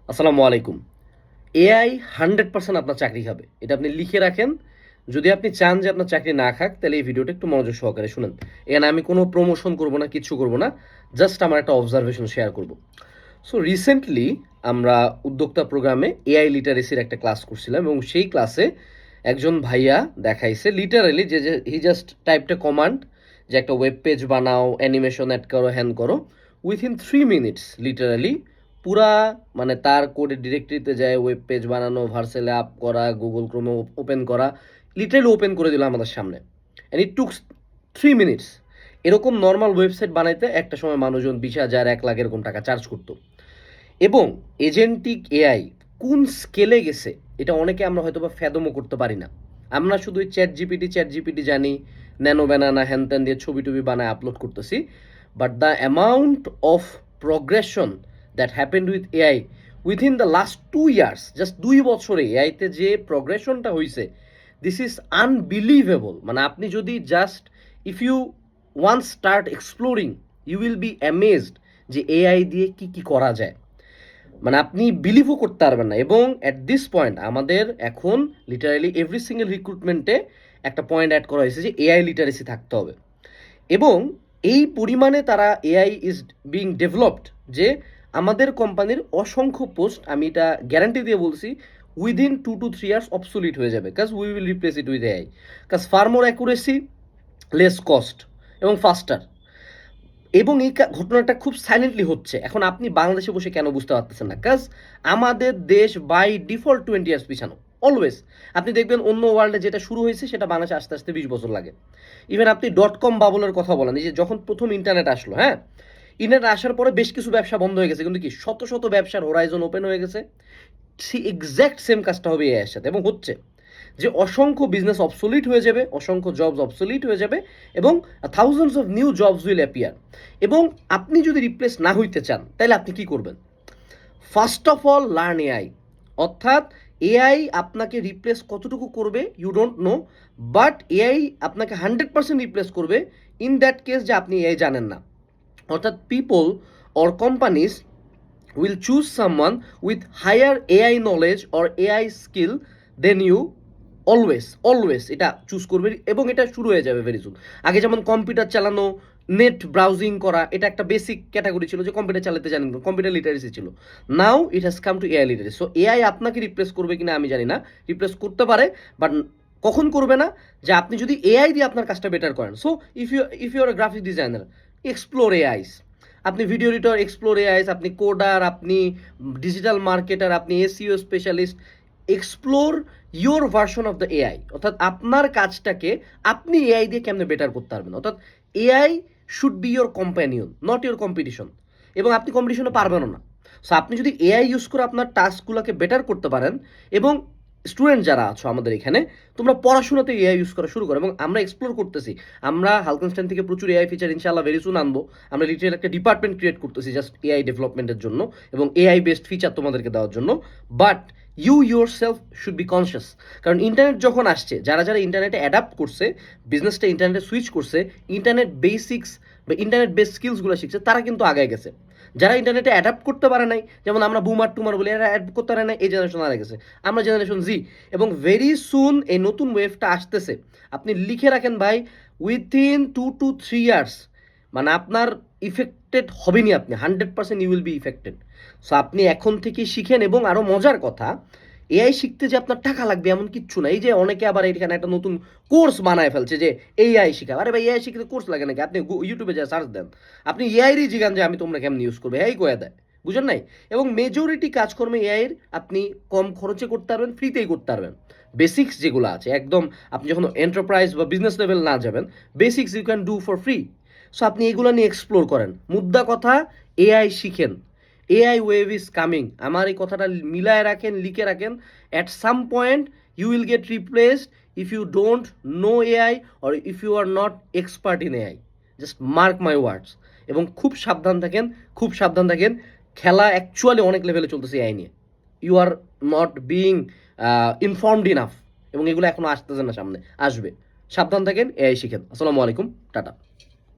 আসসালামু আলাইকুম। এআই 100% আপনার চাকরি খাবে। এটা আপনি লিখে রাখেন। যদি আপনি চান যে আপনার চাকরি না খাক, তাহলে এই ভিডিওটা একটু মনোযোগ সহকারে শুনেন। এখানে আমি কোনো প্রমোশন করব না, কিচ্ছু করব না। জাস্ট আমার একটা অবজারভেশন শেয়ার করব। সো রিসেন্টলি আমরা উদ্যোক্তা প্রোগ্রামে এআই লিটারেসির একটা ক্লাস করছিলাম এবং সেই ক্লাসে একজন ভাইয়া দেখাইছে লিটারালি যে he just typed A command যে একটা ওয়েব পেজ বানাও, অ্যানিমেশন অ্যাড করো, হ্যান করো। উইথিন 3 মিনিটস লিটারালি পুরা মানে তার কোডের ডিরেক্টরিতে যায় ওয়েব পেজ বানানো, ভার্সেলে আপ করা, গুগল ক্রোমে ওপেন করা, লিটারালি ওপেন করে দিল আমাদের সামনে। And it took 3 minutes. এরকম নর্মাল ওয়েবসাইট বানাইতে একটা সময় মানুষজন 20,000 1 লাখ এরকম টাকা চার্জ করতো। এবং এজেন্টিক এআই কোন স্কেলে গেছে এটা অনেকে আমরা হয়তো বা ফ্যাদমও করতে পারি না। আমরা শুধু চ্যাট জিপিটি জানি, ন্যানো ব্যানানা হ্যান ত্যান দিয়ে ছবি টবি বানায় আপলোড করতেছি। But the amount of progression that happened with AI within the last 2 years, just 2 বছরে এআইতে যে প্রগ্রেশনটা হয়েছে, দিস ইজ আনবিলিভেবল। মানে আপনি যদি just if you once start exploring, you will be amazed যে এআই দিয়ে কি কি করা যায়। মানে আপনি বিলিভও করতে পারবেন না। এবং অ্যাট দিস পয়েন্ট আমাদের এখন লিটারালি এভরি সিঙ্গেল রিক্রুটমেন্টে একটা পয়েন্ট অ্যাড করা হয়েছে যে এআই লিটারেসি থাকতে হবে। এবং এই পরিমাণে তারা এআই ইজ বিং ডেভেলপড যে আমাদের কোম্পানির অসংখ্য পোস্ট, আমি এটা গ্যারান্টি দিয়ে বলছি, উইদিন 2 to 3 ইয়ার্স অবসোলিট হয়ে যাবে, কাজ we will replace it with AI. কাজ far more accuracy, less cost এবং ফাস্টার। এবং এই ঘটনাটা খুব সাইলেন্টলি হচ্ছে। এখন আপনি বাংলাদেশে বসে কেন বুঝতে পারতেছেন না? কাজ আমাদের দেশ বাই ডিফল্ট 20 ইয়ার্স পিছানো অলওয়েজ। আপনি দেখবেন অন্য ওয়ার্ল্ডে যেটা শুরু হয়েছে সেটা বাংলাদেশে আস্তে আস্তে 20 বছর লাগে। ইভেন আপনি .com বাবলের কথা বলেন, এই যে যখন প্রথম ইন্টারনেট আসলো, হ্যাঁ, ইন্টারনেট আসার পরে বেশ কিছু ব্যবসা বন্ধ হয়ে গেছে, কিন্তু কি শত শত ব্যবসার হোরাইজন ওপেন হয়ে গেছে। সে এক্স্যাক্ট সেম কাজটা হবে এআই এর সাথে এবং হচ্ছে যে অসংখ্য বিজনেস অবসোলিট হয়ে যাবে, অসংখ্য জবস অবসোলিট হয়ে যাবে এবং thousands of new jobs will appear. এবং আপনি যদি রিপ্লেস না হইতে চান তাহলে আপনি কি করবেন? First of all learn AI. অর্থাৎ এআই আপনাকে রিপ্লেস কতটুকু করবে you don't know, but AI আপনাকে 100% রিপ্লেস করবে ইন দ্যাট কেস যে আপনি এআই জানেন না। অর্থাৎ people or companies will choose someone with higher AI knowledge or AI skill than you, always এটা চুজ করবে এবং এটা শুরু হয়ে যাবে ভেরি সুন। আগে যেমন কম্পিউটার চালানো, নেট ব্রাউজিং করা, এটা একটা বেসিক ক্যাটাগরি ছিল যে কম্পিউটার চালাতে জানেন, কম্পিউটার লিটারেসি ছিল। Now it has come to AI literacy. So AI আপনাকে রিপ্লেস করবে কিনা আমি জানি না, রিপ্লেস করতে পারে, বাট কখন করবে না, যে আপনি যদি এআই দিয়ে আপনার কাজটা বেটার করেন। So if you are graphic designer, explore AIs. আপনি ভিডিও এডিটর, এক্সপ্লোর এআইস। আপনি কোডার, আপনি ডিজিটাল মার্কেটার, আপনি SEO specialist, explore your version of the AI. অর্থাৎ আপনার কাজটাকে আপনি এআই দিয়ে কেমনে বেটার করতে পারবেন। অর্থাৎ AI should be your companion, not your competition. এবং আপনি কম্পিটিশনে পারবেনও না। সো আপনি যদি এআই ইউজ করে আপনার টাস্কগুলোকে বেটার করতে পারেন, এবং স্টুডেন্ট যারা আছো আমাদের এখানে, তোমরা পড়াশোনাতে এআই ইউজ করা শুরু করো। এবং আমরা এক্সপ্লোর করতেছি, আমরা হালকেনস্টাইন থেকে প্রচুর এআই ফিচার ইনশাআল্লাহ ভেরি সুন আনবো। আমরা লিটারালি একটা ডিপার্টমেন্ট ক্রিয়েট করতেছি জাস্ট এআই ডেভেলপমেন্টের জন্য এবং এআই বেসড ফিচার তোমাদেরকে দেওয়ার জন্য। But you yourself should be conscious. কারণ ইন্টারনেট যখন আসছে, যারা যারা ইন্টারনেটে অ্যাডাপ্ট করছে, বিজনেসটা ইন্টারনেটে সুইচ করছে, ইন্টারনেট বেসিক্স বা ইন্টারনেট বেস স্কিলসগুলো শিখছে, তারা কিন্তু আগায় গেছে। যারা ইন্টারনেটে অ্যাডাপ্ট করতে পারে নাই, যেমন আমরা বুমার টুমার বলি, এরা অ্যাডাপ্ট করতে পারে নাই, এই জেনারেশন আগে গেছে। আমরা জেনারেশন জি। এবং ভেরি সুন এই নতুন ওয়েভটা আসতেছে। আপনি লিখে রাখেন ভাই, উইথিন 2 to 3 ইয়ার্স মানে আপনার ইফেক্টেড হবেনি, আপনি 100% you will be affected. So আপনি এখন থেকে শিখেন। এবং আরও মজার কথা, এআই শিখতে যে আপনার টাকা লাগবে এমন কিচ্ছু না। এই যে অনেকে আবার এখানে একটা নতুন কোর্স বানায় ফেলছে যে এআই শিখা। আরে ভাই, এআই শিখতে কোর্স লাগে নাকি? আপনি ইউটিউবে যা সার্চ দেন, আপনি এআইরই জিগান যে আমি তোমরা কেমন ইউজ করবে, এআই কয়ে দেয়। বুঝেন নাই? এবং মেজরিটি কাজকর্মে এআইয়ের আপনি কম খরচে করতে পারবেন, ফ্রিতেই করতে পারবেন। বেসিক্স যেগুলো আছে একদম, আপনি যখন এন্টারপ্রাইজ বা বিজনেস লেভেল না যাবেন, basics you can do for free. So আপনি এগুলো নিয়ে এক্সপ্লোর করেন। মুদ্রা কথা, এআই শিখেন। AI wave is coming. আমার এই কথাটা মিলায় রাখেন, লিখে রাখেন। At some point you will get replaced if you don't know AI or if you are not expert in AI. Just mark my words. এবং খুব সাবধান থাকেন, খুব সাবধান থাকেন। খেলা অ্যাকচুয়ালি অনেক লেভেলে চলতেছে এআই নিয়ে। You are not being informed enough. এবং এগুলো এখনো আসতেছে না, সামনে আসবে। সাবধান থাকেন, এআই শিখেন। আসসালামু আলাইকুম, টাটা।